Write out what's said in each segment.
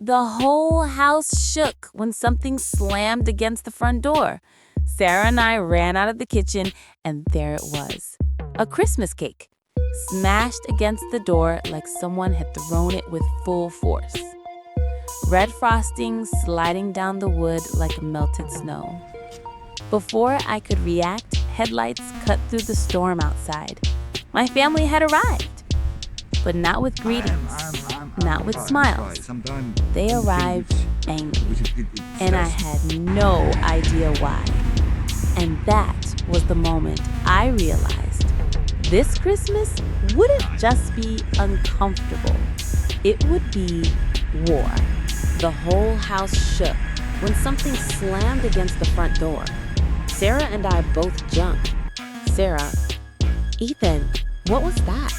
The whole house shook when something slammed against the front door. Sarah and I ran out of the kitchen, and there it was. A Christmas cake, smashed against the door like someone had thrown it with full force. Red frosting sliding down the wood like melted snow. Before I could react, headlights cut through the storm outside. My family had arrived, but not with greetings, not with smiles. They arrived angry, and I had no idea why. And that was the moment I realized this Christmas wouldn't just be uncomfortable. It would be war. The whole house shook when something slammed against the front door. Sarah and I both jumped. Sarah, Ethan, what was that?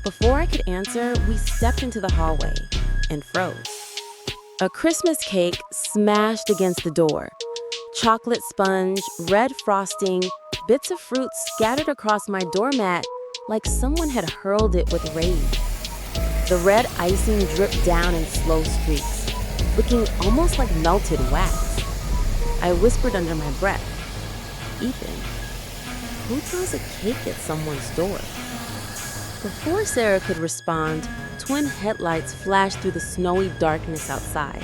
Before I could answer, we stepped into the hallway and froze. A Christmas cake smashed against the door. Chocolate sponge, red frosting, bits of fruit scattered across my doormat like someone had hurled it with rage. The red icing dripped down in slow streaks, looking almost like melted wax. I whispered under my breath, Ethan, who throws a cake at someone's door? Before Sarah could respond, twin headlights flashed through the snowy darkness outside.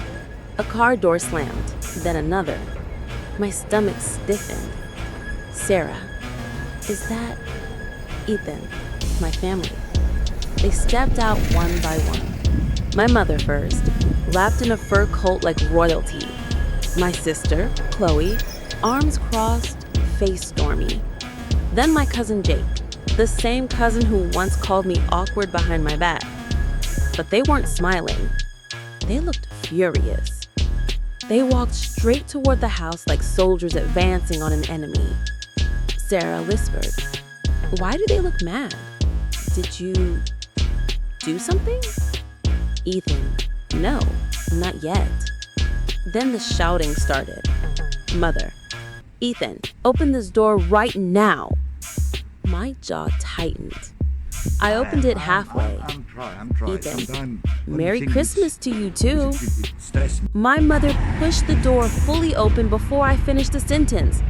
A car door slammed, then another. My stomach stiffened. Sarah, is that Ethan, my family? They stepped out one by one. My mother first, wrapped in a fur coat like royalty. My sister, Chloe, arms crossed, face stormy. Then my cousin Jake, the same cousin who once called me awkward behind my back. But they weren't smiling. They looked furious. They walked straight toward the house like soldiers advancing on an enemy. Sarah whispered, "Why do they look mad? Did you do something?" Ethan, "No, not yet." Then the shouting started. Mother, "Ethan, open this door right now." My jaw tightened. I opened it halfway. Ethan, "Merry Christmas to you too." My mother pushed the door fully open before I finished the sentence.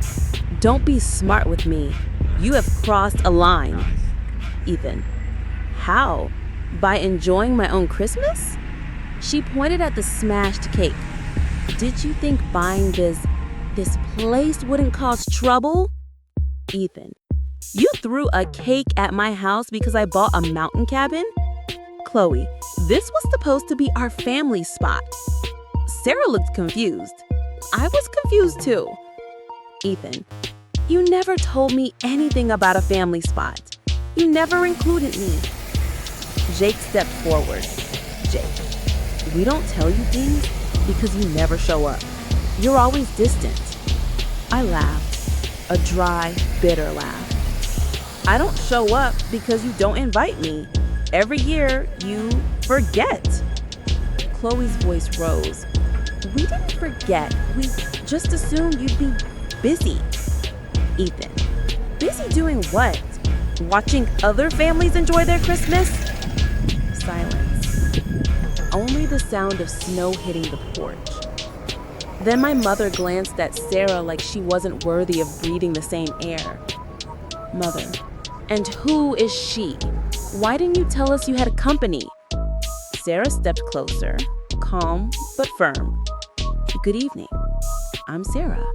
"Don't be smart with me. You have crossed a line." Ethan, "How? By enjoying my own Christmas?" She pointed at the smashed cake. "Did you think buying this place wouldn't cause trouble?" Ethan, "You threw a cake at my house because I bought a mountain cabin?" Chloe, "This was supposed to be our family spot." Sarah looked confused. I was confused too. Ethan, "You never told me anything about a family spot. You never included me." Jake stepped forward. "Jake, we don't tell you things because you never show up. You're always distant." I laughed, a dry, bitter laugh. "I don't show up because you don't invite me. Every year, you forget." Chloe's voice rose. "We didn't forget. We just assumed you'd be busy." Ethan, "Busy doing what? Watching other families enjoy their Christmas?" Silence. Only the sound of snow hitting the porch. Then my mother glanced at Sarah like she wasn't worthy of breathing the same air. "Mother, and who is she? Why didn't you tell us you had company?" Sarah stepped closer, calm but firm. "Good evening. I'm Sarah.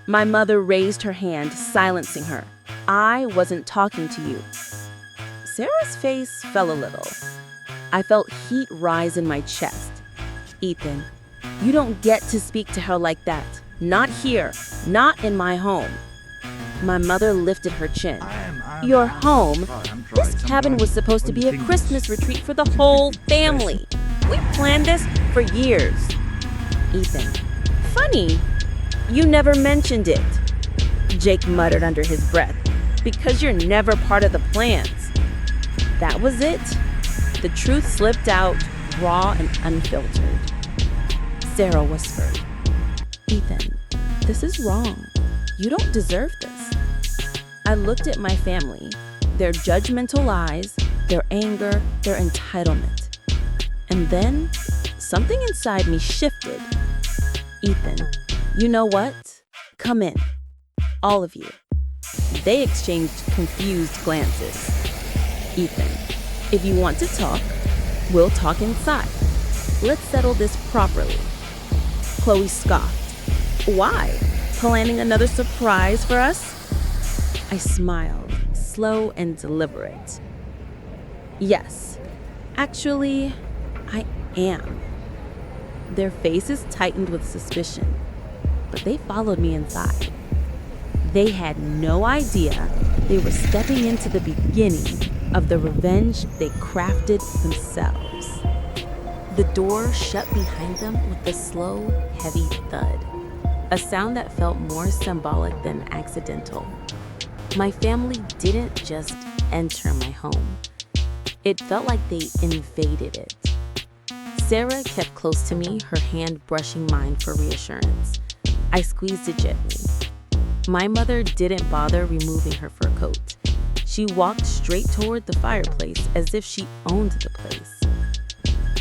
My mother raised her hand, silencing her. "I wasn't talking to you." Sarah's face fell a little. I felt heat rise in my chest. "Ethan, you don't get to speak to her like that. Not here. Not in my home." My mother lifted her chin. "Your home? This cabin was supposed to be a Christmas retreat for the whole family. We planned this for years." Ethan, "Funny. You never mentioned it." Jake muttered under his breath, "Because you're never part of the plans." That was it. The truth slipped out, raw and unfiltered. Sarah whispered, "Ethan, this is wrong. You don't deserve this." I looked at my family, their judgmental eyes, their anger, their entitlement. And then something inside me shifted. Ethan, you know what? Come in. All of you. They exchanged confused glances. Ethan, if you want to talk, we'll talk inside. Let's settle this properly. Chloe scoffed. Why? Planning another surprise for us? I smiled, slow and deliberate. Yes, actually, I am. Their faces tightened with suspicion, but they followed me inside. They had no idea they were stepping into the beginning of the revenge they crafted themselves. The door shut behind them with a slow, heavy thud, a sound that felt more symbolic than accidental. My family didn't just enter my home. It felt like they invaded it. Sarah kept close to me, her hand brushing mine for reassurance. I squeezed it gently. My mother didn't bother removing her fur coat. She walked straight toward the fireplace as if she owned the place.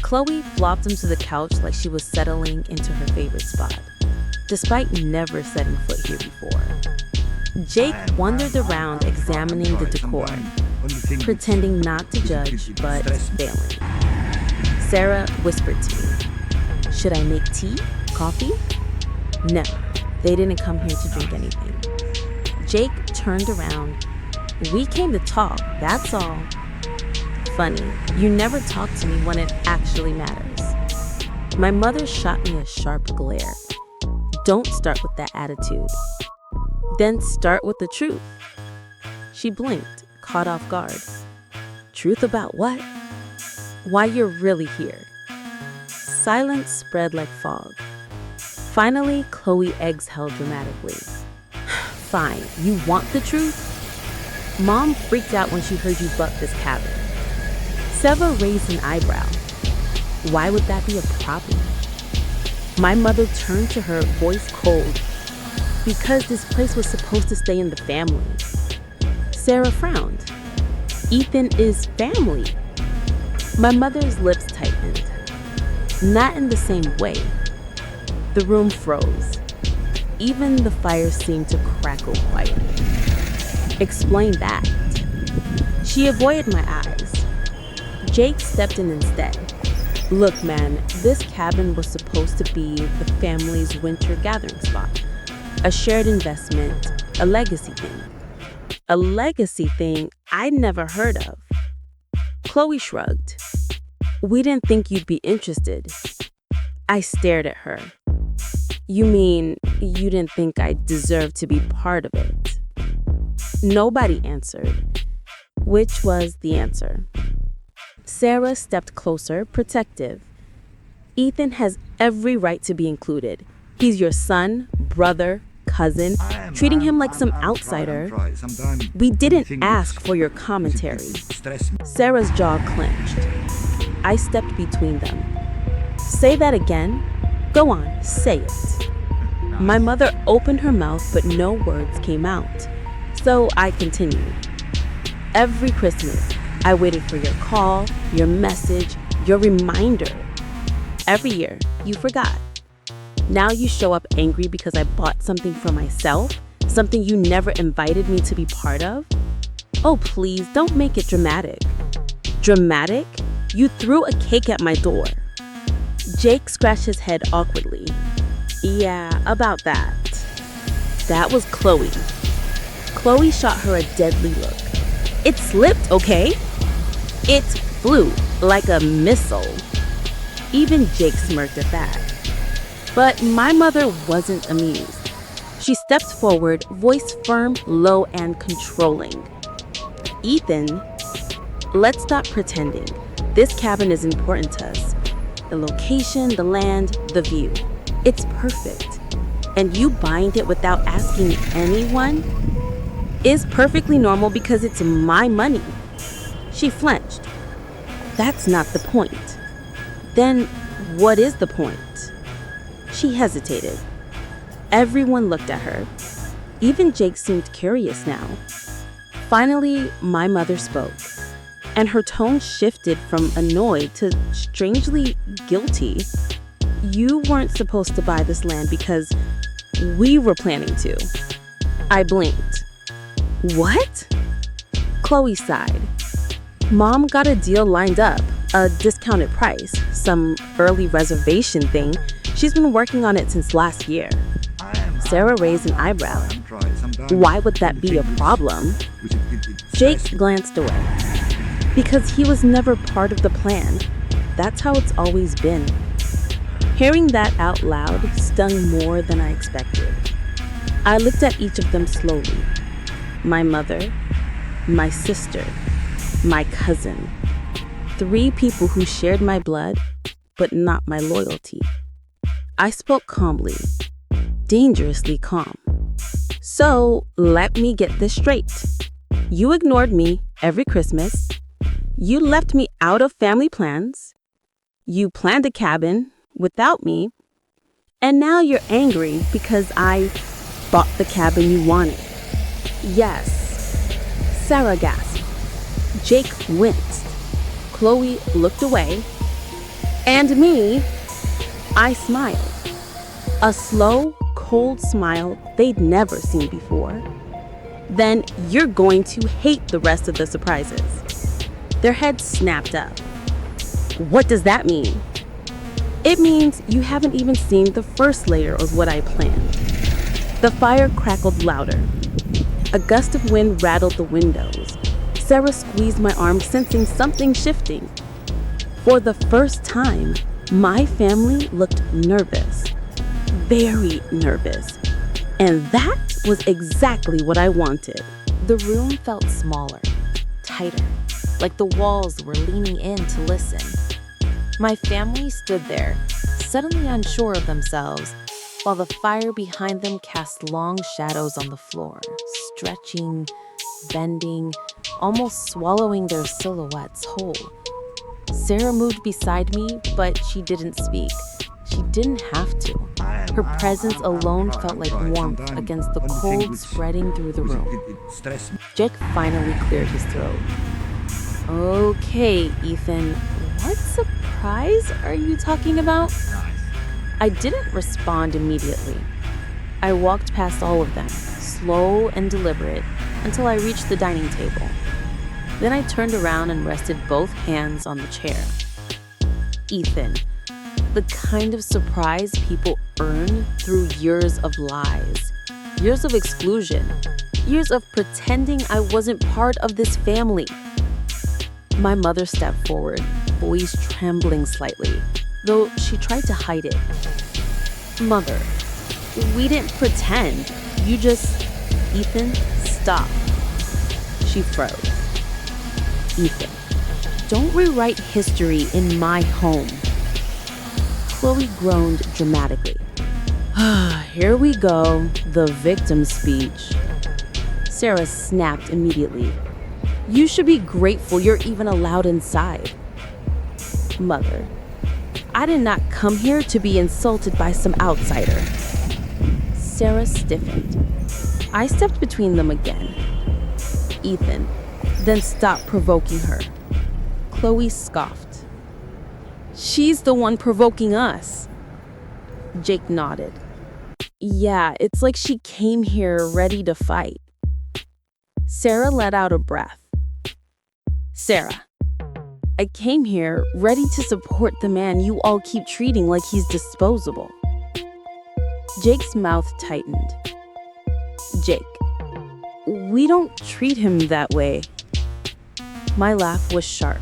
Chloe flopped onto the couch like she was settling into her favorite spot, despite never setting foot here before. Jake wandered around examining the decor, pretending not to judge, but failing. Sarah whispered to me, "Should I make tea? Coffee?" No, they didn't come here to drink anything. Jake turned around. We came to talk, that's all. Funny, you never talk to me when it actually matters. My mother shot me a sharp glare. Don't start with that attitude. Then start with the truth. She blinked, caught off guard. Truth about what? Why you're really here. Silence spread like fog. Finally, Chloe exhaled dramatically. Fine, you want the truth? Mom freaked out when she heard you butt this cabin. Seva raised an eyebrow. Why would that be a problem? My mother turned to her, voice cold. Because this place was supposed to stay in the family. Sarah frowned. Ethan is family. My mother's lips tightened. Not in the same way. The room froze. Even the fire seemed to crackle quietly. Explain that. She avoided my eyes. Jake stepped in instead. Look, man, this cabin was supposed to be the family's winter gathering spot. A shared investment, a legacy thing. A legacy thing I'd never heard of. Chloe shrugged. We didn't think you'd be interested. I stared at her. You mean you didn't think I deserved to be part of it? Nobody answered. Which was the answer? Sarah stepped closer, protective. Ethan has every right to be included. He's your son, brother, cousin. Treating him like some outsider. We didn't ask for your commentary. Sarah's jaw clenched. I stepped between them. Say that again? Go on, say it. My mother opened her mouth, but no words came out. So I continued. Every Christmas, I waited for your call, your message, your reminder. Every year, you forgot. Now you show up angry because I bought something for myself, something you never invited me to be part of? Oh, please, don't make it dramatic. Dramatic? You threw a cake at my door. Jake scratched his head awkwardly. Yeah, about that. That was Chloe. Chloe shot her a deadly look. It slipped, okay? It flew like a missile. Even Jake smirked at that. But my mother wasn't amused. She stepped forward, voice firm, low, and controlling. Ethan, let's stop pretending. This cabin is important to us. The location, the land, the view. It's perfect. And you buying it without asking anyone is perfectly normal because it's my money. She flinched. That's not the point. Then what is the point? She hesitated. Everyone looked at her. Even Jake seemed curious now. Finally, my mother spoke. And her tone shifted from annoyed to strangely guilty. You weren't supposed to buy this land because we were planning to. I blinked. What? Chloe sighed. Mom got a deal lined up, a discounted price, some early reservation thing. She's been working on it since last year. Sarah raised an eyebrow. Why would that be a problem? Jake glanced away. Because he was never part of the plan. That's how it's always been. Hearing that out loud stung more than I expected. I looked at each of them slowly. My mother, my sister, my cousin. 3 people who shared my blood, but not my loyalty. I spoke calmly, dangerously calm. So, let me get this straight. You ignored me every Christmas. You left me out of family plans. You planned a cabin without me. And now you're angry because I bought the cabin you wanted. Yes. Sarah gasped. Jake winced. Chloe looked away. And me, I smiled. A slow, cold smile they'd never seen before. Then you're going to hate the rest of the surprises. Their heads snapped up. What does that mean? It means you haven't even seen the first layer of what I planned. The fire crackled louder. A gust of wind rattled the windows. Sarah squeezed my arm, sensing something shifting. For the first time, my family looked nervous. Very nervous. And that was exactly what I wanted. The room felt smaller, tighter, like the walls were leaning in to listen. My family stood there, suddenly unsure of themselves, while the fire behind them cast long shadows on the floor, stretching, bending, almost swallowing their silhouettes whole. Sarah moved beside me, but she didn't speak. She didn't have to. Her presence alone felt like warmth against the cold spreading through the room. Jake finally cleared his throat. Okay, Ethan, what surprise are you talking about? I didn't respond immediately. I walked past all of them, slow and deliberate, until I reached the dining table. Then I turned around and rested both hands on the chair. Ethan, the kind of surprise people earn through years of lies, years of exclusion, years of pretending I wasn't part of this family. My mother stepped forward, voice trembling slightly, though she tried to hide it. Mother, we didn't pretend. You just... Ethan, stop. She froze. Ethan, don't rewrite history in my home. Chloe groaned dramatically. Here we go, the victim speech. Sarah snapped immediately. You should be grateful you're even allowed inside. Mother, I did not come here to be insulted by some outsider. Sarah stiffened. I stepped between them again. Ethan, then stop provoking her. Chloe scoffed. She's the one provoking us. Jake nodded. Yeah, it's like she came here ready to fight. Sarah let out a breath. Sarah, I came here ready to support the man you all keep treating like he's disposable. Jake's mouth tightened. Jake, we don't treat him that way. My laugh was sharp.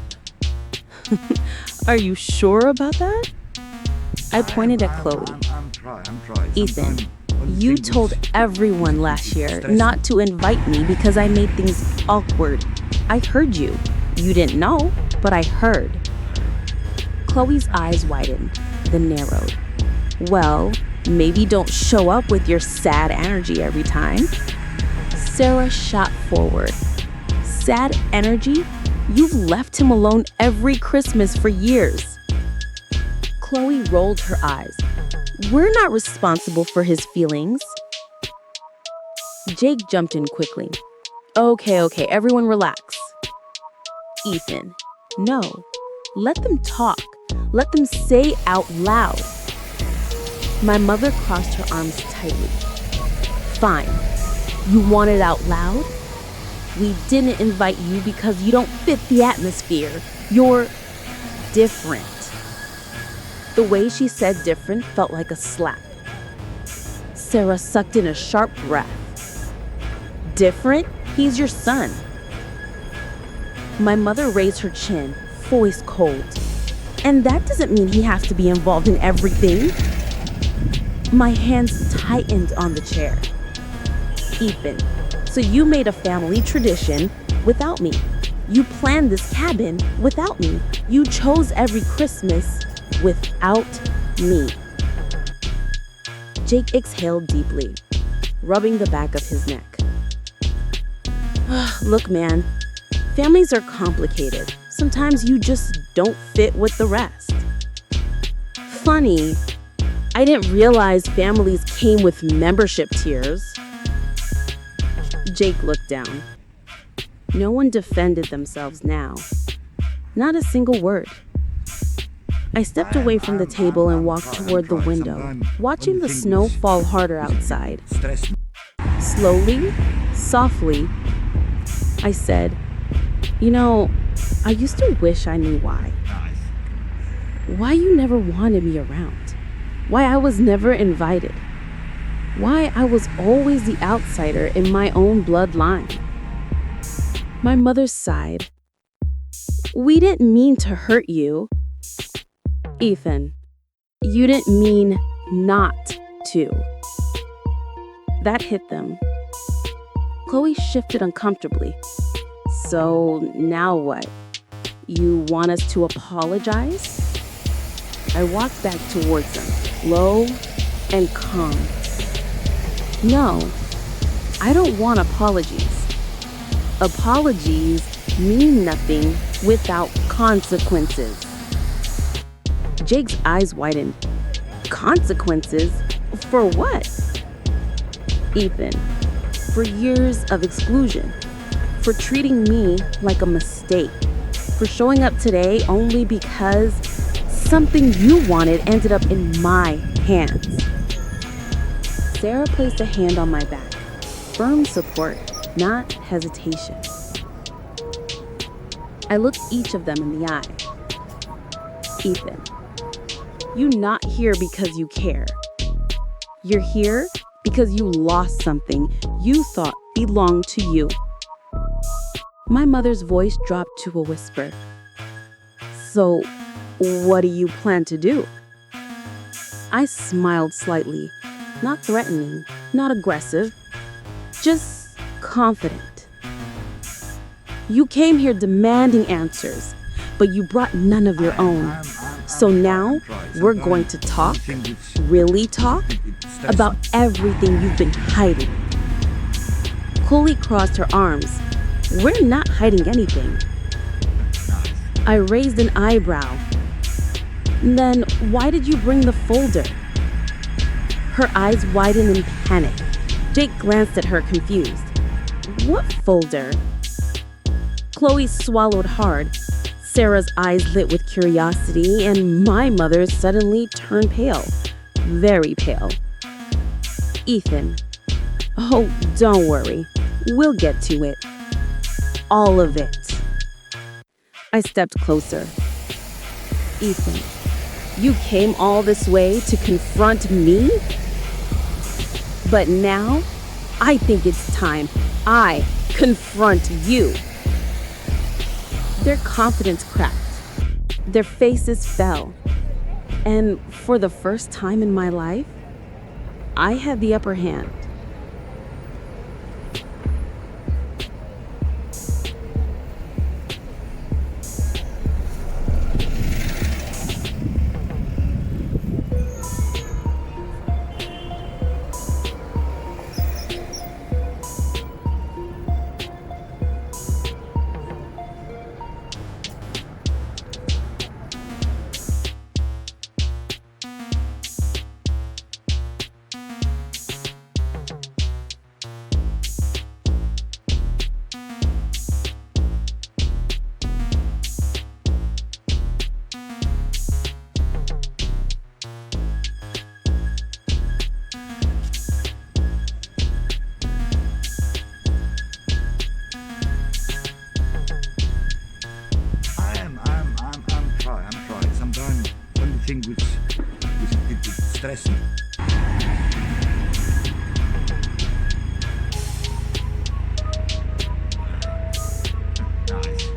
Are you sure about that? I pointed at Chloe. Ethan, you told everyone last year not to invite me because I made things awkward. I heard you. You didn't know, but I heard. Chloe's eyes widened, then narrowed. Well, maybe don't show up with your sad energy every time. Sarah shot forward. Sad energy? You've left him alone every Christmas for years. Chloe rolled her eyes. We're not responsible for his feelings. Jake jumped in quickly. Okay, everyone relax. Ethan, no. Let them talk. Let them say out loud. My mother crossed her arms tightly. Fine. You want it out loud? We didn't invite you because you don't fit the atmosphere. You're different. The way she said different felt like a slap. Sarah sucked in a sharp breath. Different? He's your son. My mother raised her chin, voice cold. And that doesn't mean he has to be involved in everything. My hands tightened on the chair. Ethan, so you made a family tradition without me. You planned this cabin without me. You chose every Christmas without me. Jake exhaled deeply, rubbing the back of his neck. Look, man, families are complicated. Sometimes you just don't fit with the rest. Funny, I didn't realize families came with membership tiers. Jake looked down. No one defended themselves now. Not a single word. I stepped away from the table and walked toward the window, watching the snow fall harder outside. Slowly, softly, I said, I used to wish I knew why. Why you never wanted me around. Why I was never invited. Why I was always the outsider in my own bloodline. My mother sighed. We didn't mean to hurt you. Ethan, you didn't mean not to. That hit them. Chloe shifted uncomfortably. So now what? You want us to apologize? I walked back towards them, low and calm. No, I don't want apologies. Apologies mean nothing without consequences. Jake's eyes widened. Consequences? For what? Ethan, for years of exclusion. For treating me like a mistake. For showing up today only because something you wanted ended up in my hands. Sarah placed a hand on my back. Firm support, not hesitation. I looked each of them in the eye. Ethan, you're not here because you care. You're here because you lost something you thought belonged to you. My mother's voice dropped to a whisper. So, what do you plan to do? I smiled slightly, not threatening, not aggressive, just confident. You came here demanding answers, but you brought none of your own. So now we're going to talk, really talk, about everything you've been hiding. Chloe crossed her arms. We're not hiding anything. I raised an eyebrow. Then why did you bring the folder? Her eyes widened in panic. Jake glanced at her confused. What folder? Chloe swallowed hard. Sarah's eyes lit with curiosity, and my mother suddenly turned pale. Very pale. Ethan. Oh, don't worry. We'll get to it. All of it. I stepped closer. Ethan, you came all this way to confront me? But now, I think it's time I confront you. Their confidence cracked. Their faces fell. And for the first time in my life, I had the upper hand. thing which it stress me. Nice.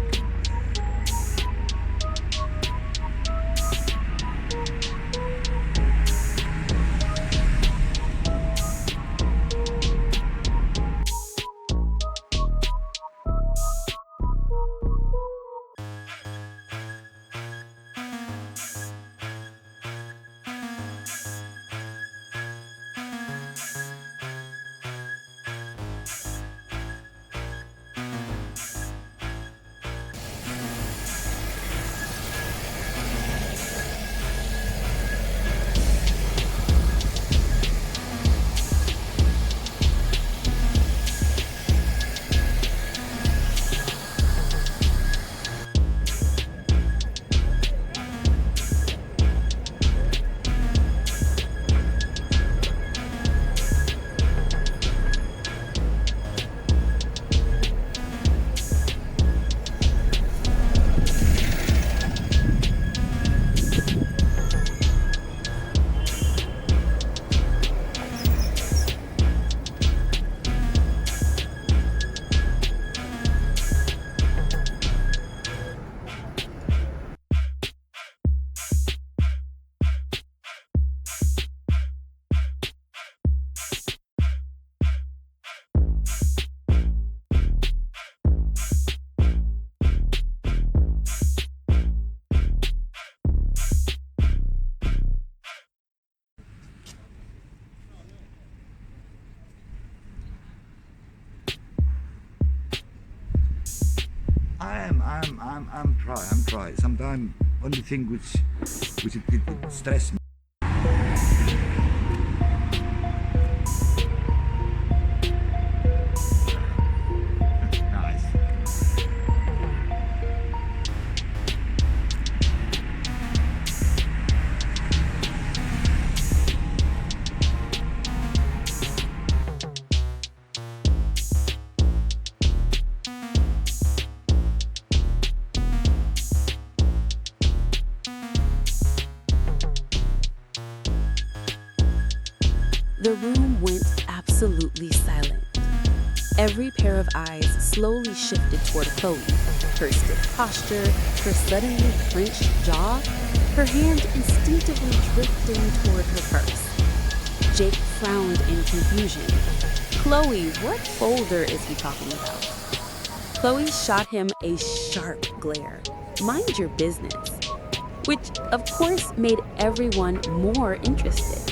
I'm try. Sometimes only thing which it stress me. Nice. The room went absolutely silent. Every pair of eyes slowly shifted toward Chloe. Her stiff posture, her suddenly clenched jaw, her hand instinctively drifting toward her purse. Jake frowned in confusion. Chloe, what folder is he talking about? Chloe shot him a sharp glare. Mind your business. Which, of course, made everyone more interested.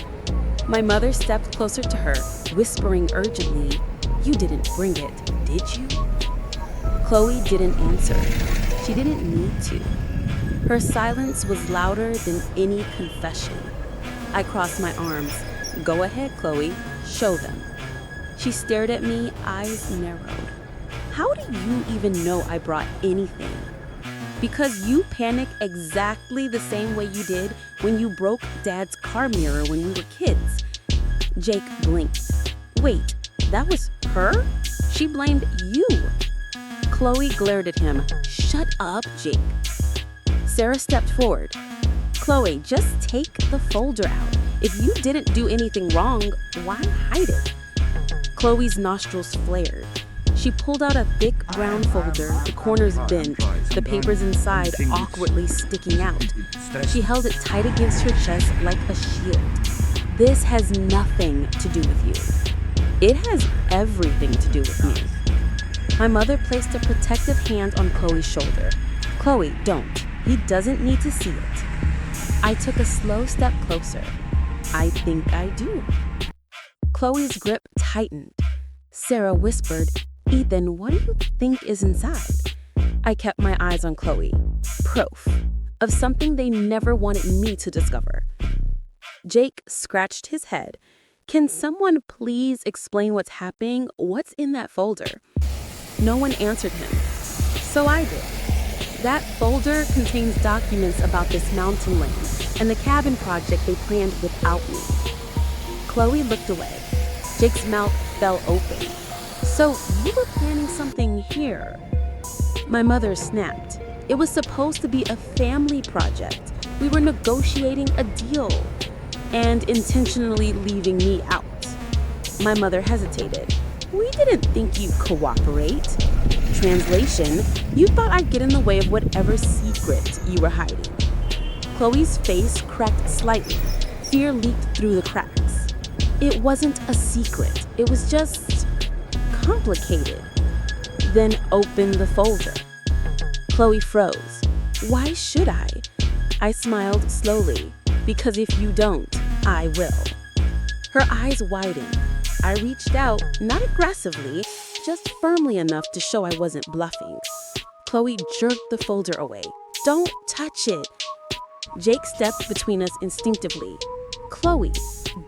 My mother stepped closer to her, whispering urgently, "You didn't bring it, did you?" Chloe didn't answer. She didn't need to. Her silence was louder than any confession. I crossed my arms. "Go ahead, Chloe. Show them." She stared at me, eyes narrowed. "How do you even know I brought anything?" "Because you panic exactly the same way you did when you broke Dad's car mirror when we were kids." Jake blinked. "Wait, that was her? She blamed you." Chloe glared at him. "Shut up, Jake." Sarah stepped forward. "Chloe, just take the folder out. If you didn't do anything wrong, why hide it?" Chloe's nostrils flared. She pulled out a thick brown folder, the corners bent, the papers inside awkwardly sticking out. She held it tight against her chest like a shield. "This has nothing to do with you." "It has everything to do with me." My mother placed a protective hand on Chloe's shoulder. "Chloe, don't. He doesn't need to see it." I took a slow step closer. "I think I do." Chloe's grip tightened. Sarah whispered, "Ethan, what do you think is inside?" I kept my eyes on Chloe. Proof of something they never wanted me to discover. Jake scratched his head. "Can someone please explain what's happening? What's in that folder?" No one answered him. So I did. That folder contains documents about this mountain land and the cabin project they planned without me. Chloe looked away. Jake's mouth fell open. "So you were planning something here?" My mother snapped. "It was supposed to be a family project. We were negotiating a deal and intentionally leaving me out. My mother hesitated. We didn't think you'd cooperate. Translation, you thought I'd get in the way of whatever secret you were hiding. Chloe's face cracked slightly. Fear leaked through the cracks. It wasn't a secret. It was just complicated. Then opened the folder. Chloe froze. Why should I? I smiled slowly. Because if you don't, I will. Her eyes widened. I reached out, not aggressively, just firmly enough to show I wasn't bluffing. Chloe jerked the folder away. Don't touch it. Jake stepped between us instinctively. Chloe,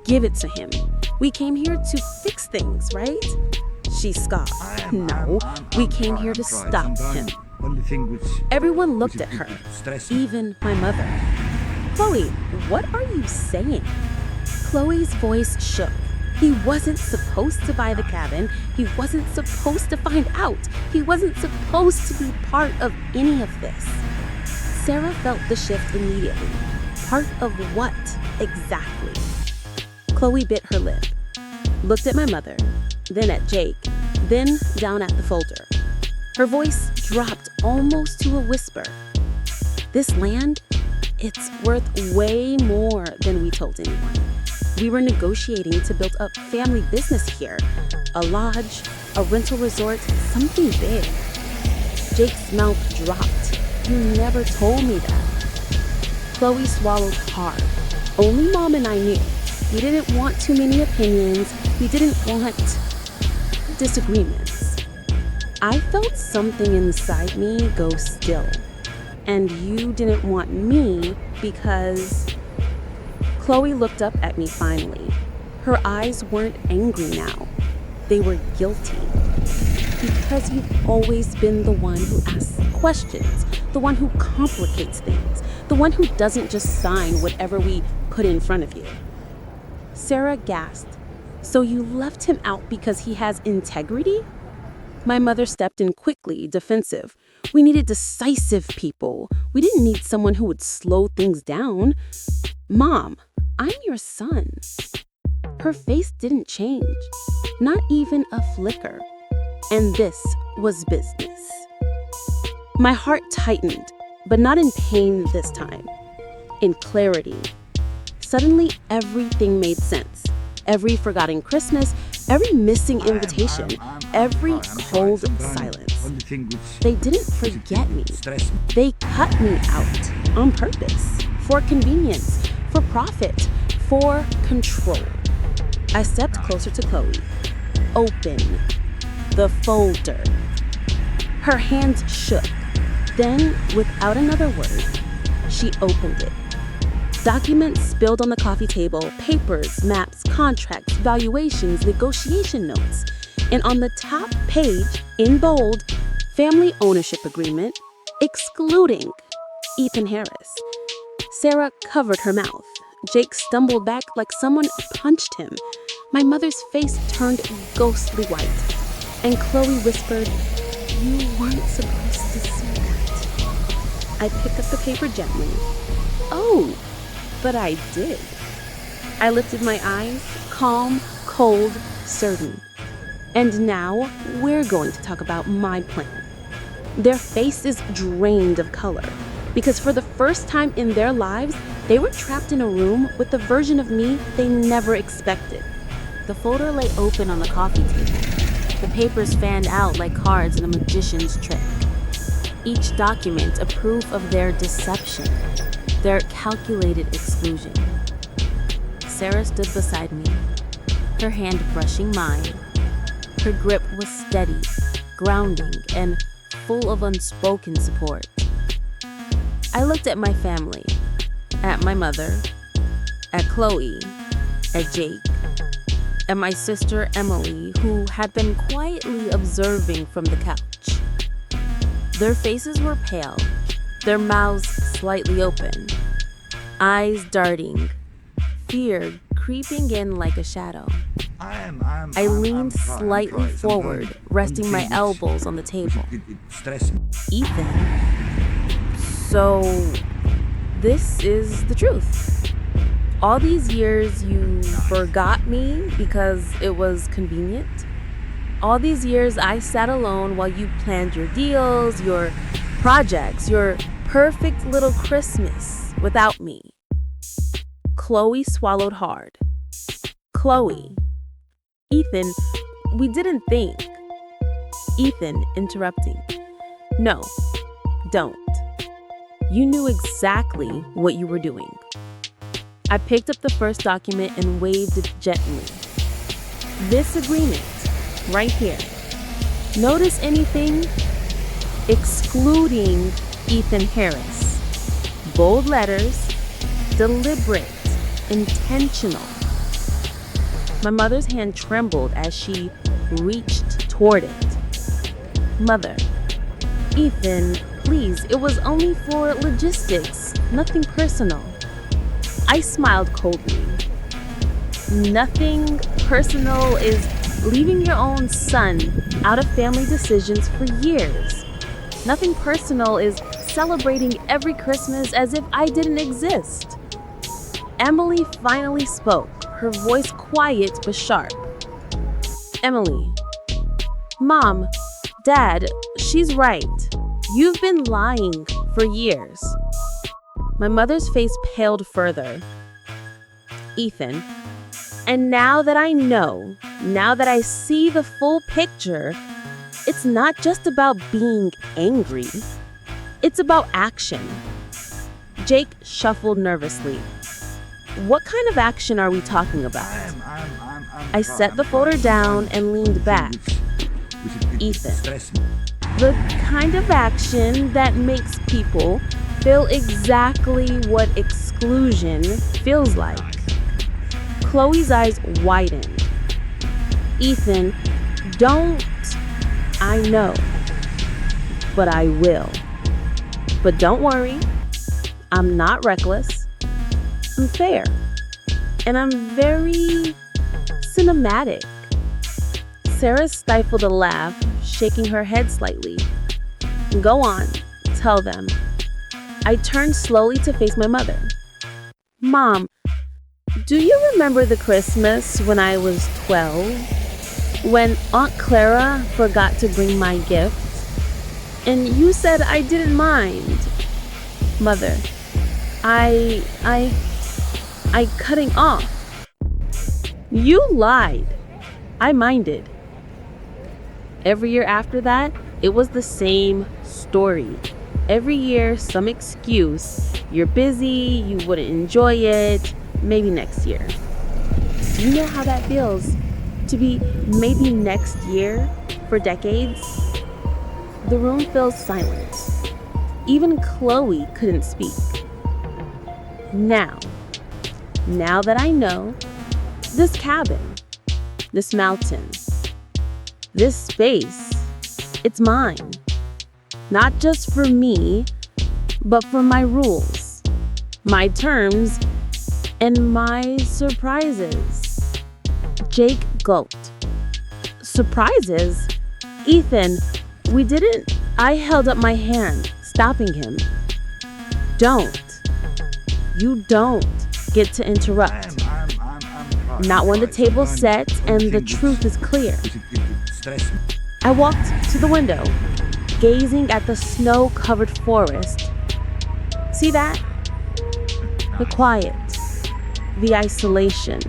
give it to him. We came here to fix things, right? She scoffed. No, we came here to stop him. Everyone looked at her, even my mother. Chloe, what are you saying? Chloe's voice shook. He wasn't supposed to buy the cabin. He wasn't supposed to find out. He wasn't supposed to be part of any of this. Sarah felt the shift immediately. Part of what exactly? Chloe bit her lip, looked at my mother, then at Jake, then down at the folder. Her voice dropped almost to a whisper. This land, it's worth way more than we told anyone. We were negotiating to build a family business here, a lodge, a rental resort, something big. Jake's mouth dropped. You never told me that. Chloe swallowed hard. Only Mom and I knew. We didn't want too many opinions. We didn't want disagreements. I felt something inside me go still. And you didn't want me because... Chloe looked up at me finally. Her eyes weren't angry now. They were guilty. Because you've always been the one who asks questions, the one who complicates things, the one who doesn't just sign whatever we put in front of you. Sarah gasped. So you left him out because he has integrity? My mother stepped in quickly, defensive. We needed decisive people. We didn't need someone who would slow things down. Mom, I'm your son. Her face didn't change, not even a flicker. And this was business. My heart tightened, but not in pain this time, in clarity. Suddenly, everything made sense. Every forgotten Christmas, every missing invitation, every cold silence. They didn't forget me. They cut me out on purpose, for convenience, for profit, for control. I stepped closer to Chloe. Open the folder. Her hands shook. Then, without another word, she opened it. Documents spilled on the coffee table, papers, maps, contracts, valuations, negotiation notes. And on the top page, in bold, family ownership agreement, excluding Ethan Harris. Sarah covered her mouth. Jake stumbled back like someone punched him. My mother's face turned ghostly white. And Chloe whispered, "You weren't supposed to see that." I picked up the paper gently. Oh, but I did. I lifted my eyes, calm, cold, certain. And now we're going to talk about my plan. Their faces drained of color, because for the first time in their lives, they were trapped in a room with the version of me they never expected. The folder lay open on the coffee table. The papers fanned out like cards in a magician's trick. Each document a proof of their deception, their calculated exclusion. Sarah stood beside me, her hand brushing mine. Her grip was steady, grounding, and full of unspoken support. I looked at my family, at my mother, at Chloe, at Jake, at my sister Emily, who had been quietly observing from the couch. Their faces were pale, their mouths slightly open, eyes darting, fear creeping in like a shadow. I leaned slightly forward, resting my elbows on the table. Ethan, so this is the truth. All these years you forgot me because it was convenient. All these years I sat alone while you planned your deals, your projects, your perfect little Christmas without me. Chloe swallowed hard. Chloe. Ethan, we didn't think. Ethan interrupting. No, don't. You knew exactly what you were doing. I picked up the first document and waved it gently. This agreement, right here. Notice anything? Excluding Ethan Harris. Bold letters, deliberate, intentional. My mother's hand trembled as she reached toward it. Mother, Ethan, please, it was only for logistics, nothing personal. I smiled coldly. Nothing personal is leaving your own son out of family decisions for years. Nothing personal is celebrating every Christmas as if I didn't exist. Emily finally spoke, her voice quiet but sharp. Emily. Mom, Dad, she's right. You've been lying for years. My mother's face paled further. Ethan. And now that I know, now that I see the full picture, it's not just about being angry. It's about action. Jake shuffled nervously. What kind of action are we talking about? I set the folder down and leaned back. Ethan. The kind of action that makes people feel exactly what exclusion feels like. Chloe's eyes widened. Ethan, don't. I know. But I will. But don't worry. I'm not reckless. I'm fair. And I'm very cinematic. Sarah stifled a laugh, shaking her head slightly. Go on. Tell them. I turned slowly to face my mother. Mom, do you remember the Christmas when I was 12? When Aunt Clara forgot to bring my gift? And you said I didn't mind. Mother, I cutting off. You lied. I minded. Every year after that, it was the same story. Every year, some excuse. You're busy, you wouldn't enjoy it, maybe next year. Do you know how that feels? To be maybe next year for decades? The room feels silent. Even Chloe couldn't speak. Now that I know, this cabin, this mountain, this space, it's mine. Not just for me, but for my rules, my terms, and my surprises. Jake gulped. Surprises? Ethan, we didn't. I held up my hand, stopping him. Don't. You don't get to interrupt. Not when the table's set and the truth is clear. I walked to the window, gazing at the snow-covered forest. See that? The quiet, the isolation,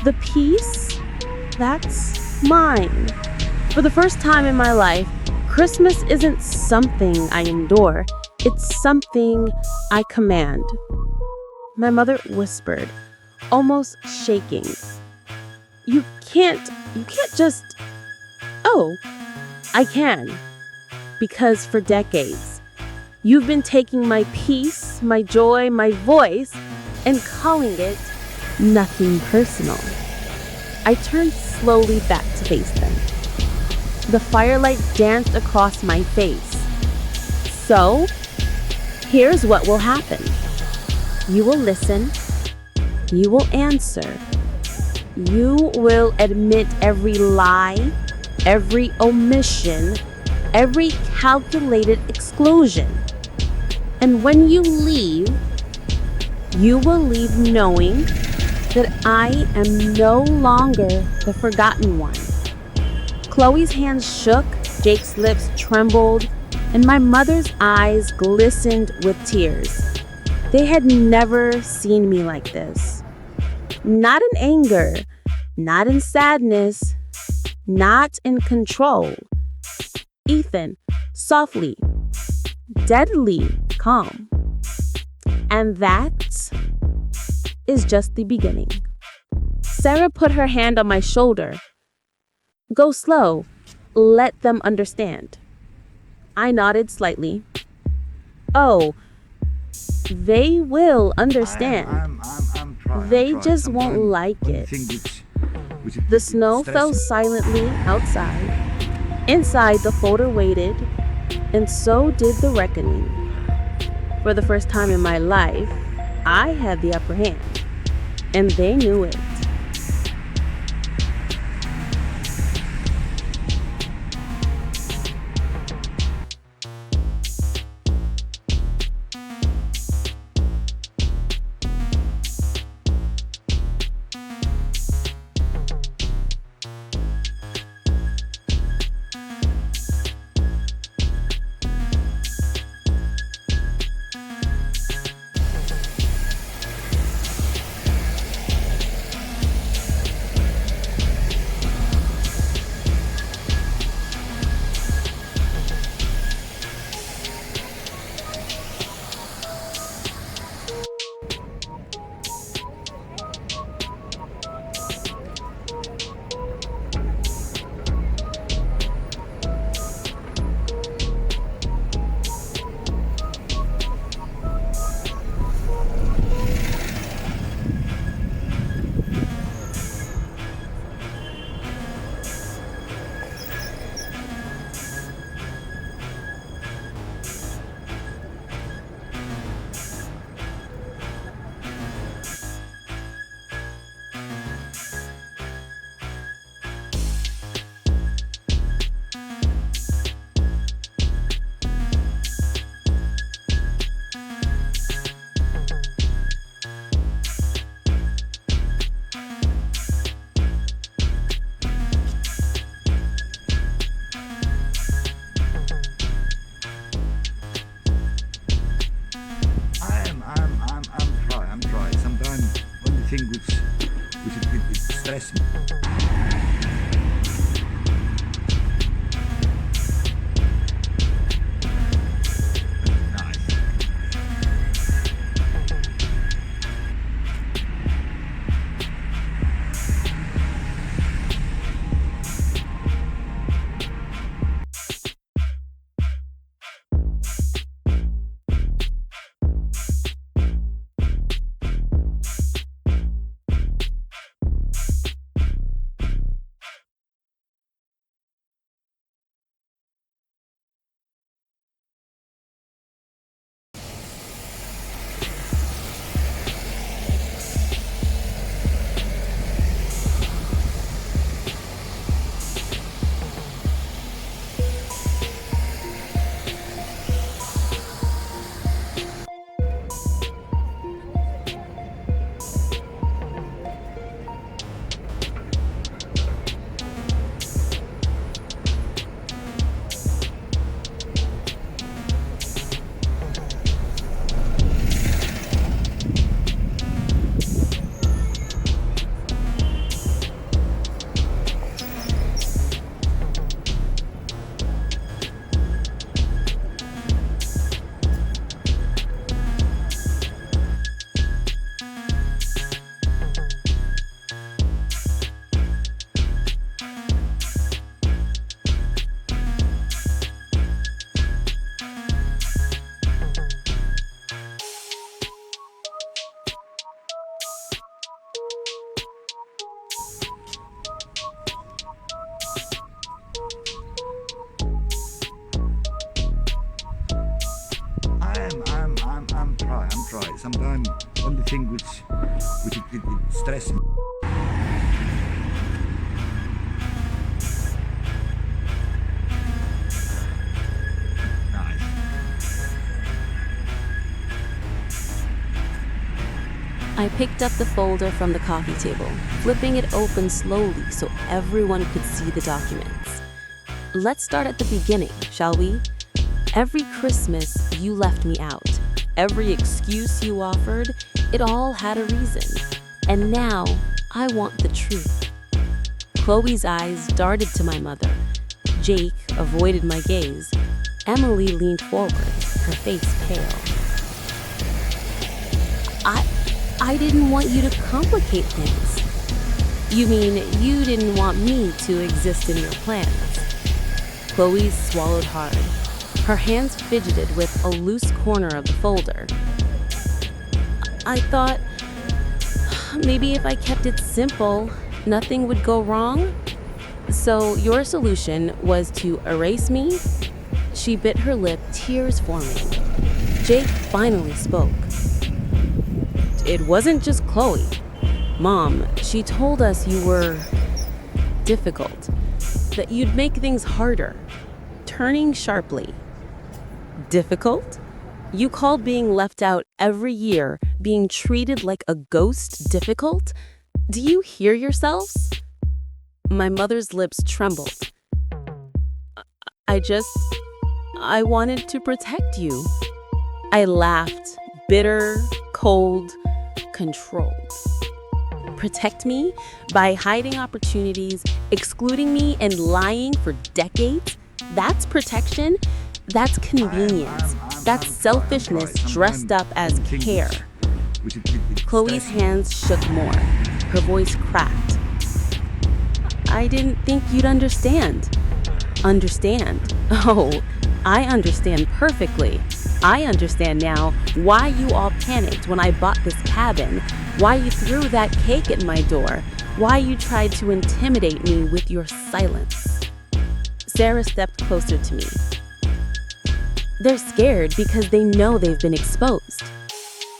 the peace, that's mine. For the first time in my life, Christmas isn't something I endure, it's something I command. My mother whispered, almost shaking. You can't just... Oh, I can. Because for decades, you've been taking my peace, my joy, my voice, and calling it nothing personal. I turned slowly back to face them. The firelight danced across my face. So, here's what will happen. You will listen. You will answer. You will admit every lie, every omission, every calculated exclusion. And when you leave, You will leave knowing that I am no longer the forgotten one. Chloe's hands shook, Jake's lips trembled, and my mother's eyes glistened with tears. They had never seen me like this. Not in anger, not in sadness, not in control. Ethan, softly, deadly calm. And that is just the beginning. Sarah put her hand on my shoulder. Go slow. Let them understand. I nodded slightly. Oh, they will understand. I'm trying. They I'm trying. just won't Sometimes like one it. thing which The snow fell stresses silently outside. Inside, the folder waited, and so did the reckoning. For the first time in my life, I had the upper hand, and they knew it. I'm trying. Sometimes only thing which it stresses me. Nice. I'm trying. Sometimes only thing which it stresses me. Nice. I picked up the folder from the coffee table, flipping it open slowly so everyone could see the documents. Let's start at the beginning, shall we? Every Christmas, you left me out. Every excuse you offered, it all had a reason. And now, I want the truth. Chloe's eyes darted to my mother. Jake avoided my gaze. Emily leaned forward, her face pale. I didn't want you to complicate things. You mean you didn't want me to exist in your plans? Chloe swallowed hard. Her hands fidgeted with a loose corner of the folder. I thought maybe if I kept it simple, nothing would go wrong. So your solution was to erase me? She bit her lip, tears forming. Jake finally spoke. It wasn't just Chloe. Mom, she told us you were difficult, that you'd make things harder, turning sharply. Difficult? You called being left out every year, being treated like a ghost, difficult? Do you hear yourselves? My mother's lips trembled. I wanted to protect you. I laughed, bitter, cold, controlled. Protect me by hiding opportunities, excluding me, and lying for decades? That's protection? That's convenience. That's selfishness dressed up as care. Chloe's hands shook more. Her voice cracked. I didn't think you'd understand. Understand? Oh, I understand perfectly. I understand now why you all panicked when I bought this cabin, why you threw that cake at my door, why you tried to intimidate me with your silence. Sarah stepped closer to me. They're scared because they know they've been exposed.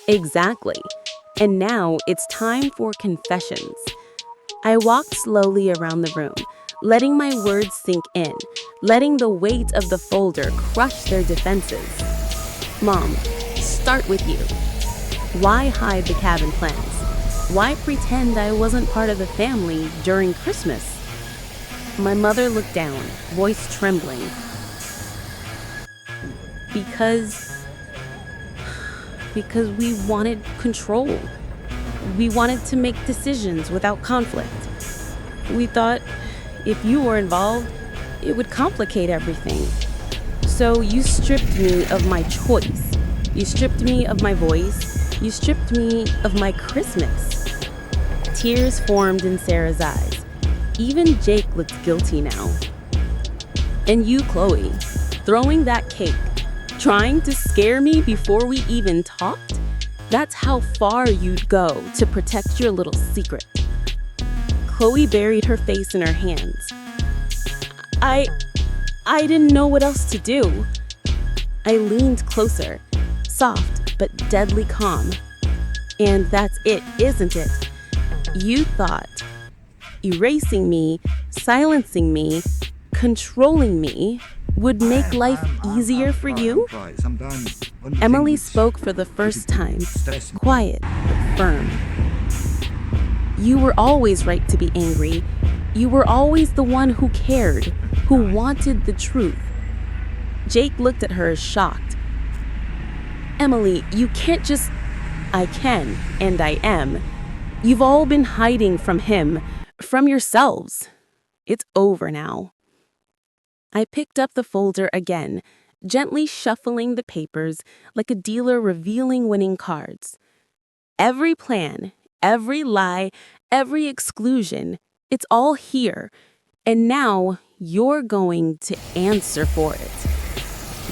Exactly. And now it's time for confessions. I walked slowly around the room, letting my words sink in, letting the weight of the folder crush their defenses. Mom, start with you. Why hide the cabin plans? Why pretend I wasn't part of the family during Christmas? My mother looked down, voice trembling. Because we wanted control. We wanted to make decisions without conflict. We thought if you were involved, it would complicate everything. So you stripped me of my choice. You stripped me of my voice. You stripped me of my Christmas. Tears formed in Sarah's eyes. Even Jake looked guilty now. And you, Chloe, throwing that cake, trying to scare me before we even talked? That's how far you'd go to protect your little secret. Chloe buried her face in her hands. I didn't know what else to do. I leaned closer, soft but deadly calm. And that's it, isn't it? You thought erasing me, silencing me, controlling me would make life easier for you? Emily spoke for the first time, quiet but firm. You were always right to be angry. You were always the one who cared, who wanted the truth. Jake looked at her shocked. Emily, you can't just... I can, and I am. You've all been hiding from him, from yourselves. It's over now. I picked up the folder again, gently shuffling the papers like a dealer revealing winning cards. Every plan, every lie, every exclusion, it's all here. And now you're going to answer for it.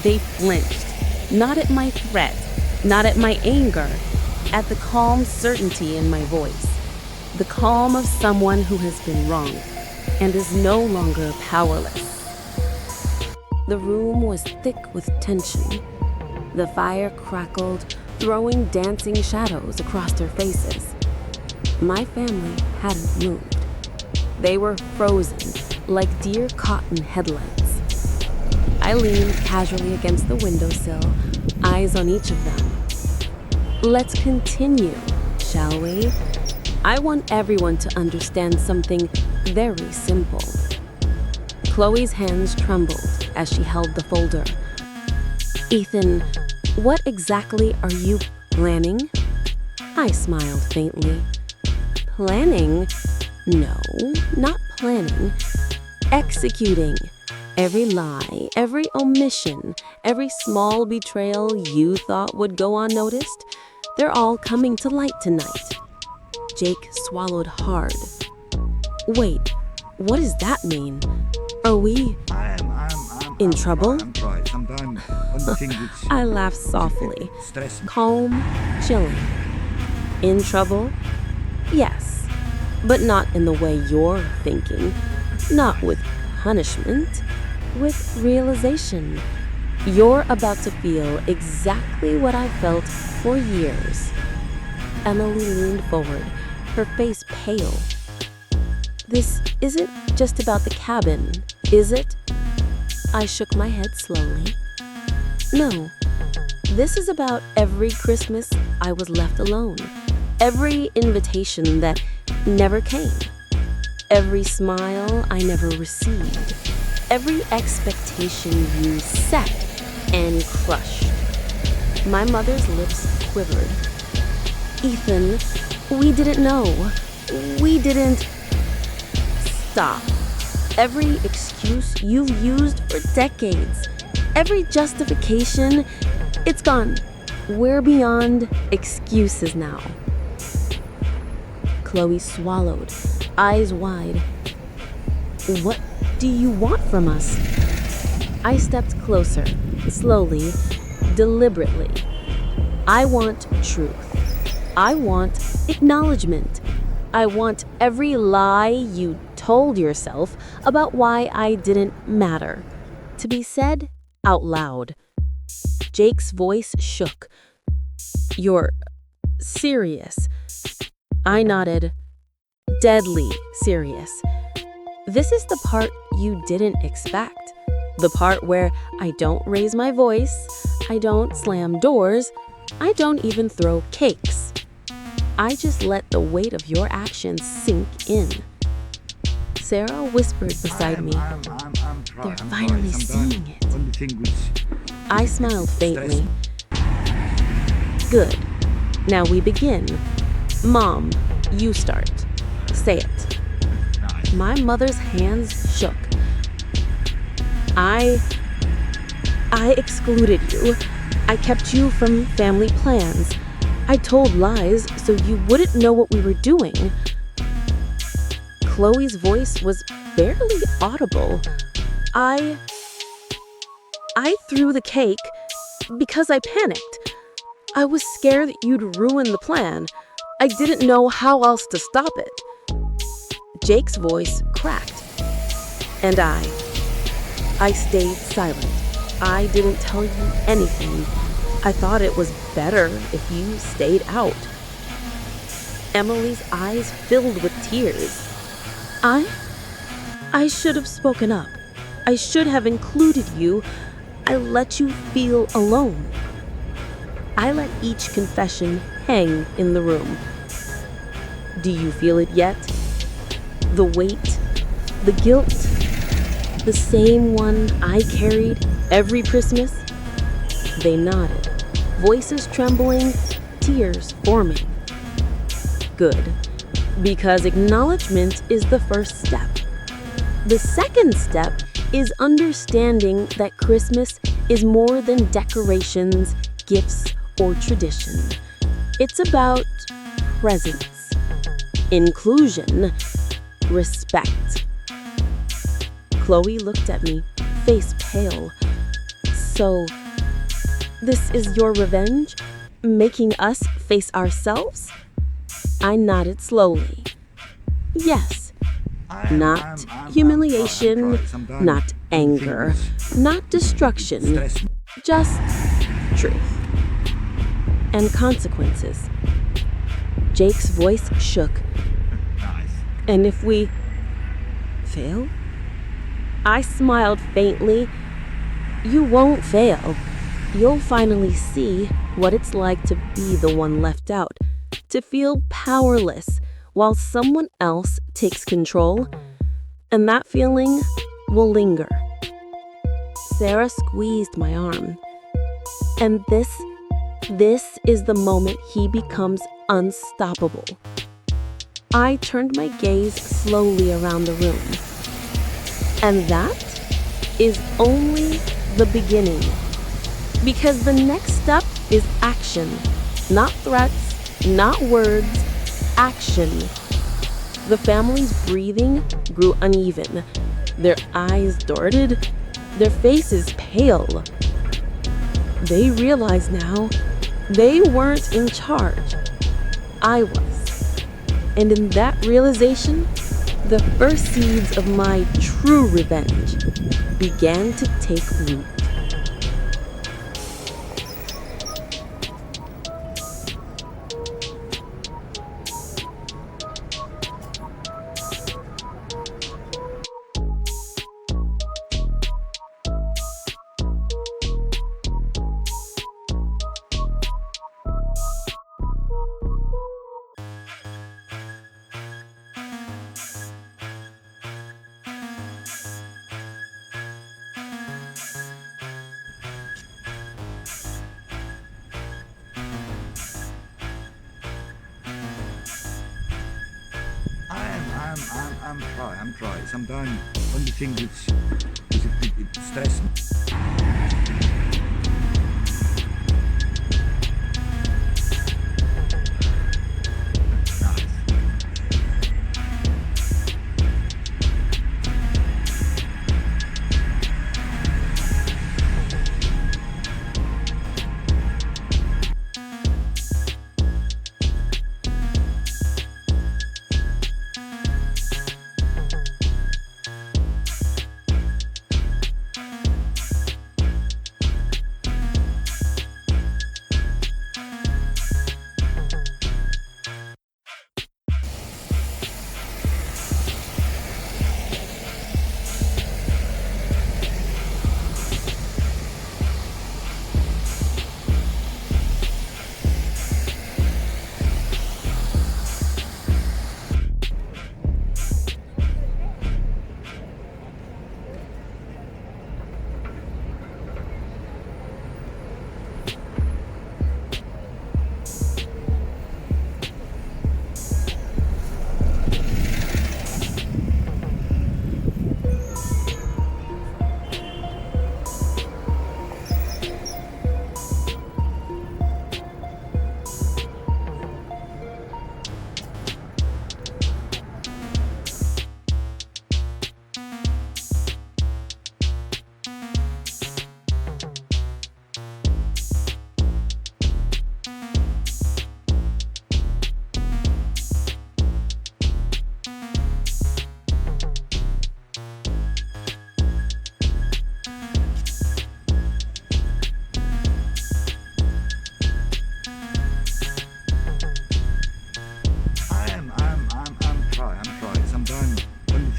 They flinched, not at my threat, not at my anger, at the calm certainty in my voice. The calm of someone who has been wronged and is no longer powerless. The room was thick with tension. The fire crackled, throwing dancing shadows across their faces. My family hadn't moved. They were frozen, like deer caught in headlights. I leaned casually against the windowsill, eyes on each of them. Let's continue, shall we? I want everyone to understand something very simple. Chloe's hands trembled as she held the folder. Ethan, what exactly are you planning? I smiled faintly. Planning? No, not planning. Executing. Every lie, every omission, every small betrayal you thought would go unnoticed, they're all coming to light tonight. Jake swallowed hard. Wait, what does that mean? Are we in trouble? I'm trying. Sometimes one thing which I laughed softly, stress me. calm, chilling. In trouble? Yes, but not in the way you're thinking. Not with punishment, with realization. You're about to feel exactly what I felt for years. Emily leaned forward, her face pale. This isn't just about the cabin, is it? I shook my head slowly. No, this is about every Christmas I was left alone. Every invitation that never came. Every smile I never received. Every expectation you set and crushed. My mother's lips quivered. Ethan, we didn't know. We didn't. Stop. Every excuse you've used for decades, every justification, it's gone. We're beyond excuses now. Chloe swallowed, eyes wide. What do you want from us? I stepped closer, slowly, deliberately. I want truth. I want acknowledgement. I want every lie you told yourself about why I didn't matter to be said out loud. Jake's voice shook. You're serious? I nodded. Deadly serious. This is the part you didn't expect. The part where I don't raise my voice, I don't slam doors, I don't even throw cakes. I just let the weight of your actions sink in. Sarah whispered beside me. I'm They're trying. finally Sometimes seeing it. one thing which I smiled stress faintly. Good. Now we begin. Mom, you start. Say it. Nice. My mother's hands shook. I excluded you. I kept you from family plans. I told lies so you wouldn't know what we were doing. Chloe's voice was barely audible. I threw the cake because I panicked. I was scared that you'd ruin the plan. I didn't know how else to stop it. Jake's voice cracked. And I stayed silent. I didn't tell you anything. I thought it was better if you stayed out. Emily's eyes filled with tears. I should have spoken up. I should have included you. I let you feel alone. I let each confession hang in the room. Do you feel it yet? The weight, the guilt, the same one I carried every Christmas? They nodded, voices trembling, tears forming. Good, because acknowledgement is the first step. The second step is understanding that Christmas is more than decorations, gifts, or tradition. It's about presence, inclusion, respect. Chloe looked at me, face pale. So, this is your revenge? Making us face ourselves? I nodded slowly. Yes. Not humiliation, not anger, not destruction, just truth. And consequences. Jake's voice shook. Nice. And if we fail? I smiled faintly. You won't fail. You'll finally see what it's like to be the one left out, to feel powerless while someone else takes control, and that feeling will linger. Sarah squeezed my arm. And this is the moment he becomes unstoppable. I turned my gaze slowly around the room. And that is only the beginning. Because the next step is action. Not threats, not words, action. The family's breathing grew uneven. Their eyes darted, their faces pale. They realized now they weren't in charge. I was. And in that realization, the first seeds of my true revenge began to take root. I'm trying. Sometimes only thing which it stress me.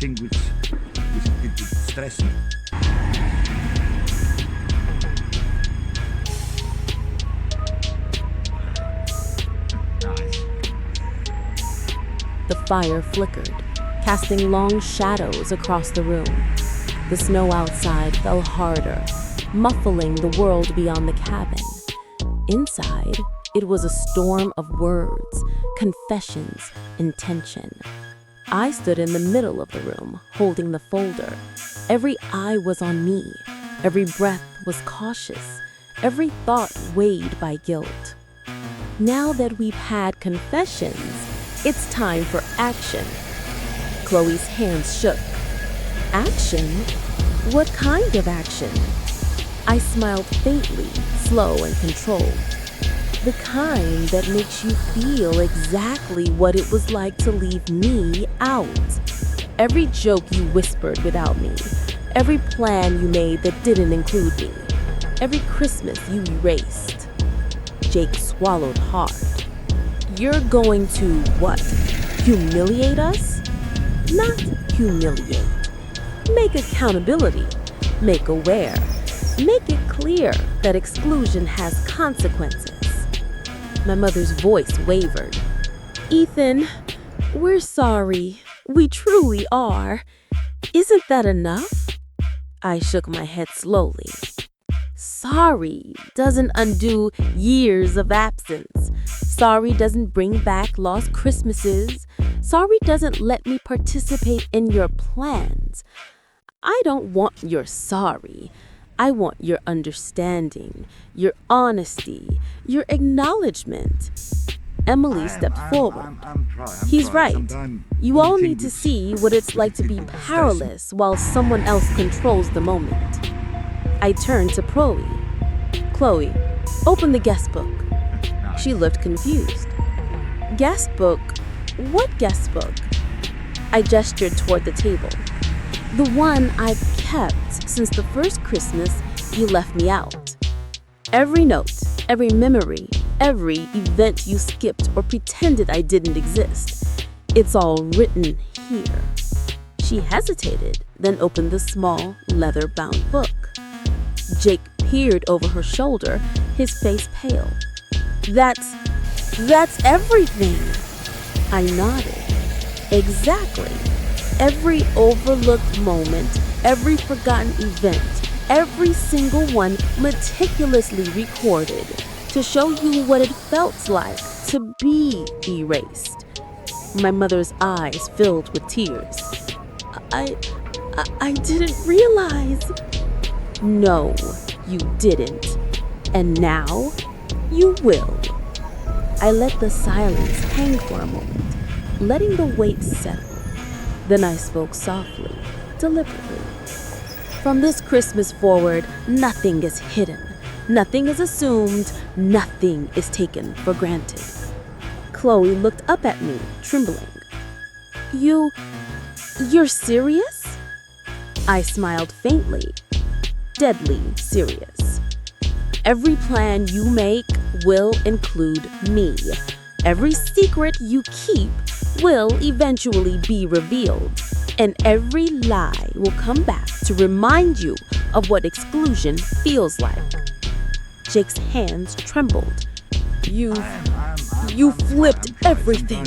Thing which it stress me. The fire flickered, casting long shadows across the room. The snow outside fell harder, muffling the world beyond the cabin. Inside, it was a storm of words, confessions, and tension. I stood in the middle of the room, holding the folder. Every eye was on me. Every breath was cautious. Every thought weighed by guilt. Now that we've had confessions, it's time for action. Chloe's hands shook. Action? What kind of action? I smiled faintly, slow and controlled. The kind that makes you feel exactly what it was like to leave me out. Every joke you whispered without me. Every plan you made that didn't include me. Every Christmas you erased. Jake swallowed hard. You're going to what? Humiliate us? Not humiliate. Make accountability. Make aware. Make it clear that exclusion has consequences. My mother's voice wavered. Ethan, we're sorry. We truly are. Isn't that enough? I shook my head slowly. Sorry doesn't undo years of absence. Sorry doesn't bring back lost Christmases. Sorry doesn't let me participate in your plans. I don't want your sorry. I want your understanding, your honesty, your acknowledgement. Emily stepped forward. He's right. You all need to see what it's like to be powerless while someone else controls the moment. I turned to Chloe. Chloe, open the guest book. She looked confused. Guest book? What guest book? I gestured toward the table. The one I've kept since the first Christmas you left me out. Every note, every memory, every event you skipped or pretended I didn't exist. It's all written here. She hesitated, then opened the small, leather-bound book. Jake peered over her shoulder, his face pale. That's everything. I nodded. Exactly. Every overlooked moment, every forgotten event, every single one meticulously recorded to show you what it felt like to be erased. My mother's eyes filled with tears. I didn't realize. No, you didn't. And now, you will. I let the silence hang for a moment, letting the weight settle. Then I spoke softly, deliberately. From this Christmas forward, nothing is hidden. Nothing is assumed. Nothing is taken for granted. Chloe looked up at me, trembling. You're serious? I smiled faintly, deadly serious. Every plan you make will include me. Every secret you keep will eventually be revealed, and every lie will come back to remind you of what exclusion feels like. Jake's hands trembled. You flipped everything.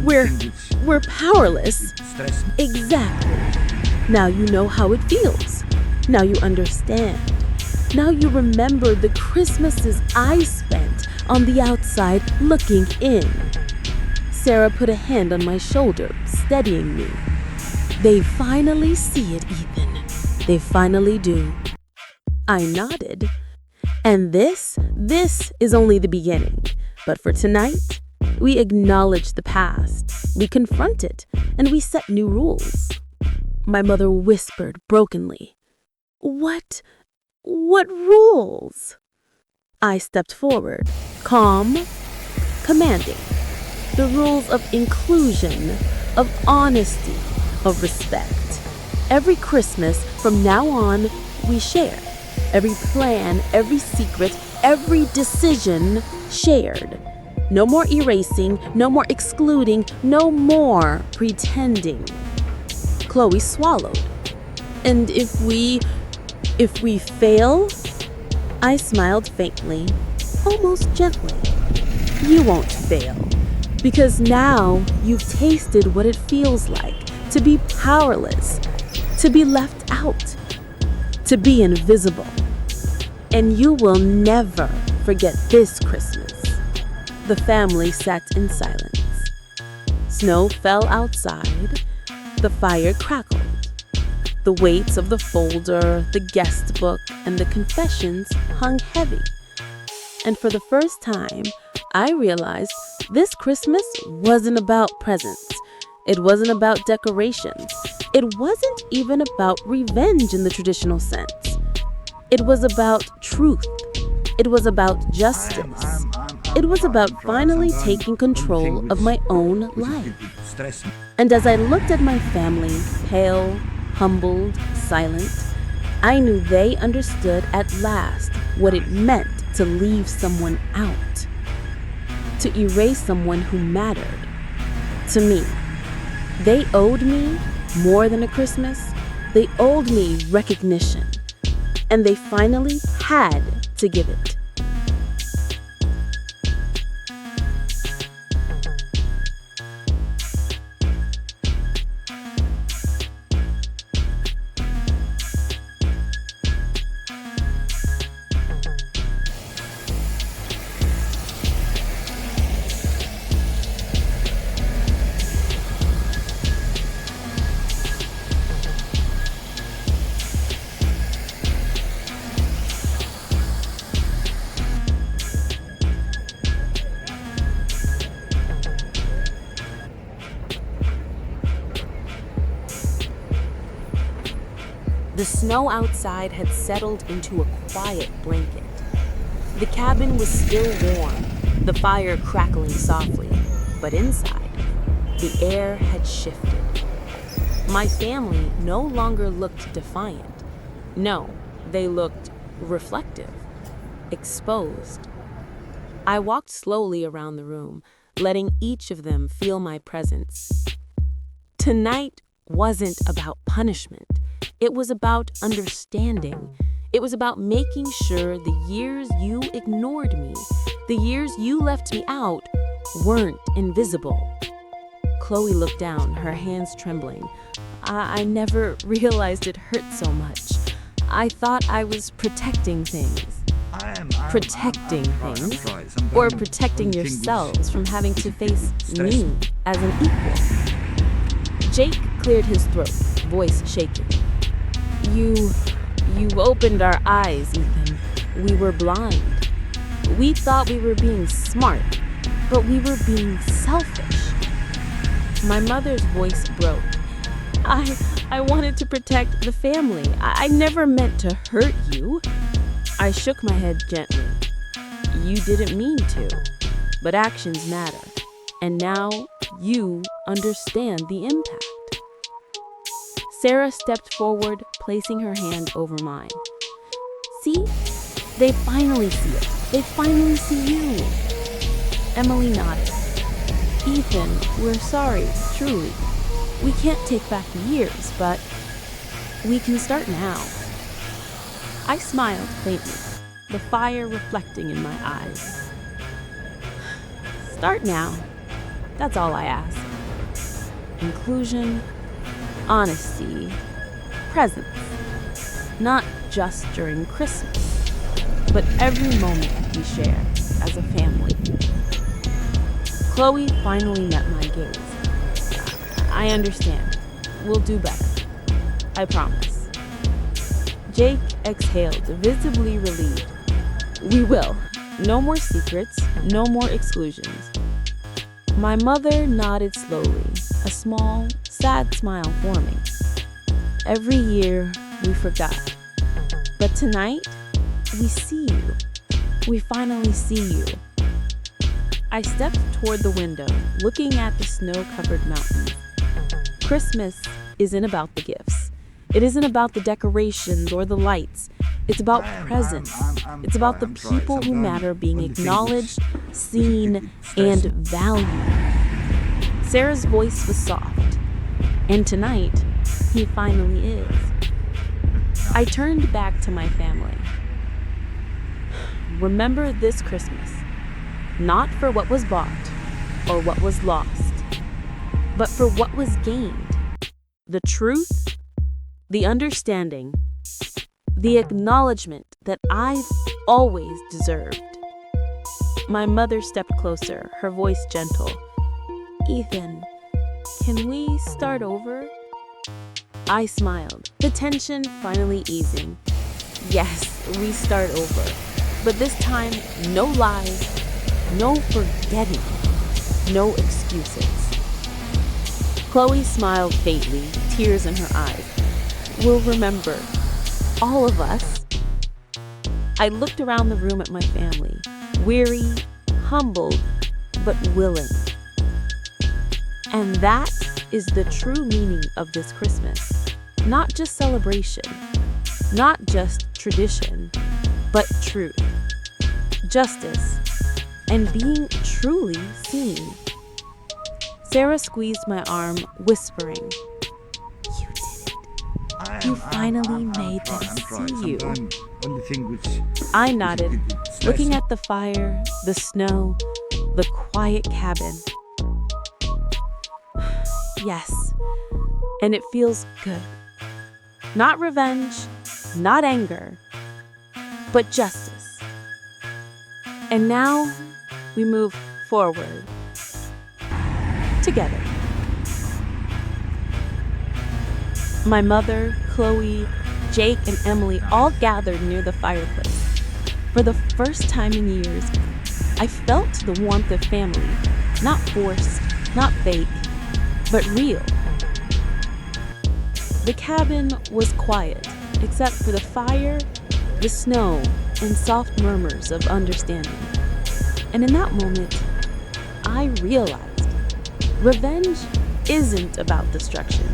We're powerless. Exactly. Now you know how it feels. Now you understand. Now you remember the Christmases I spent on the outside looking in. Sarah put a hand on my shoulder, steadying me. They finally see it, Ethan. They finally do. I nodded. And this is only the beginning. But for tonight, we acknowledge the past, we confront it, and we set new rules. My mother whispered brokenly. What rules? I stepped forward, calm, commanding. The rules of inclusion, of honesty, of respect. Every Christmas from now on, we share. Every plan, every secret, every decision shared. No more erasing, no more excluding, no more pretending. Chloe swallowed. And if we fail? I smiled faintly, almost gently. You won't fail. Because now you've tasted what it feels like to be powerless, to be left out, to be invisible. And you will never forget this Christmas. The family sat in silence. Snow fell outside. The fire crackled. The weights of the folder, the guest book, and the confessions hung heavy. And for the first time, I realized this Christmas wasn't about presents. It wasn't about decorations. It wasn't even about revenge in the traditional sense. It was about truth. It was about justice. It was about finally taking control of my own life. And as I looked at my family, pale, humbled, silent, I knew they understood at last what it meant to leave someone out, to erase someone who mattered to me. They owed me more than a Christmas. They owed me recognition, and they finally had to give it. The snow outside had settled into a quiet blanket. The cabin was still warm, the fire crackling softly, but inside, the air had shifted. My family no longer looked defiant. No, they looked reflective, exposed. I walked slowly around the room, letting each of them feel my presence. Tonight wasn't about punishment. It was about understanding. It was about making sure the years you ignored me, the years you left me out, weren't invisible. Chloe looked down, her hands trembling. I never realized it hurt so much. I thought I was protecting things. Protecting things, or protecting yourselves from having to face me as an equal. Jake cleared his throat, voice shaking. You opened our eyes, Ethan. We were blind. We thought we were being smart, but we were being selfish. My mother's voice broke. I wanted to protect the family. I never meant to hurt you. I shook my head gently. You didn't mean to, but actions matter. And now you understand the impact. Sarah stepped forward, placing her hand over mine. See? They finally see it. They finally see you. Emily nodded. Ethan, we're sorry, truly. We can't take back the years, but we can start now. I smiled faintly, the fire reflecting in my eyes. Start now. That's all I ask. Inclusion, honesty, presence. Not just during Christmas, but every moment we share as a family. Chloe finally met my gaze. I understand. We'll do better. I promise. Jake exhaled, visibly relieved. We will. No more secrets, no more exclusions. My mother nodded slowly, a small, sad smile forming. Every year, we forgot. But tonight, we see you. We finally see you. I stepped toward the window, looking at the snow-covered mountains. Christmas isn't about the gifts. It isn't about the decorations or the lights. It's about presence. It's about the people who matter being acknowledged, seen, and valued. Sarah's voice was soft. And tonight, he finally is. I turned back to my family. Remember this Christmas, not for what was bought or what was lost, but for what was gained. The truth, the understanding, the acknowledgement that I've always deserved. My mother stepped closer, her voice gentle. Ethan, can we start over? I smiled, the tension finally easing. Yes, we start over. But this time, no lies, no forgetting, no excuses. Chloe smiled faintly, tears in her eyes. We'll remember, all of us. I looked around the room at my family, weary, humbled, but willing. And that is the true meaning of this Christmas. Not just celebration, not just tradition, but truth, justice, and being truly seen. Sarah squeezed my arm, whispering, "You did it. You finally made them see you." I nodded, looking at the fire, the snow, the quiet cabin. Yes, and it feels good. Not revenge, not anger, but justice. And now we move forward together. My mother, Chloe, Jake, and Emily all gathered near the fireplace. For the first time in years, I felt the warmth of family, not forced, not fake, but real. The cabin was quiet, except for the fire, the snow, and soft murmurs of understanding. And in that moment, I realized revenge isn't about destruction.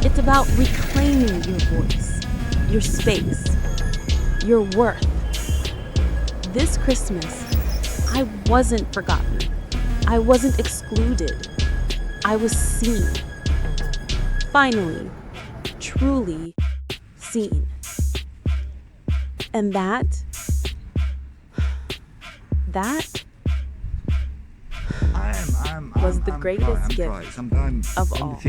It's about reclaiming your voice, your space, your worth. This Christmas, I wasn't forgotten. I wasn't excluded. I was seen. Finally, truly seen. And that I'm was the I'm greatest trying, gift I'm trying. Sometimes of when the all. things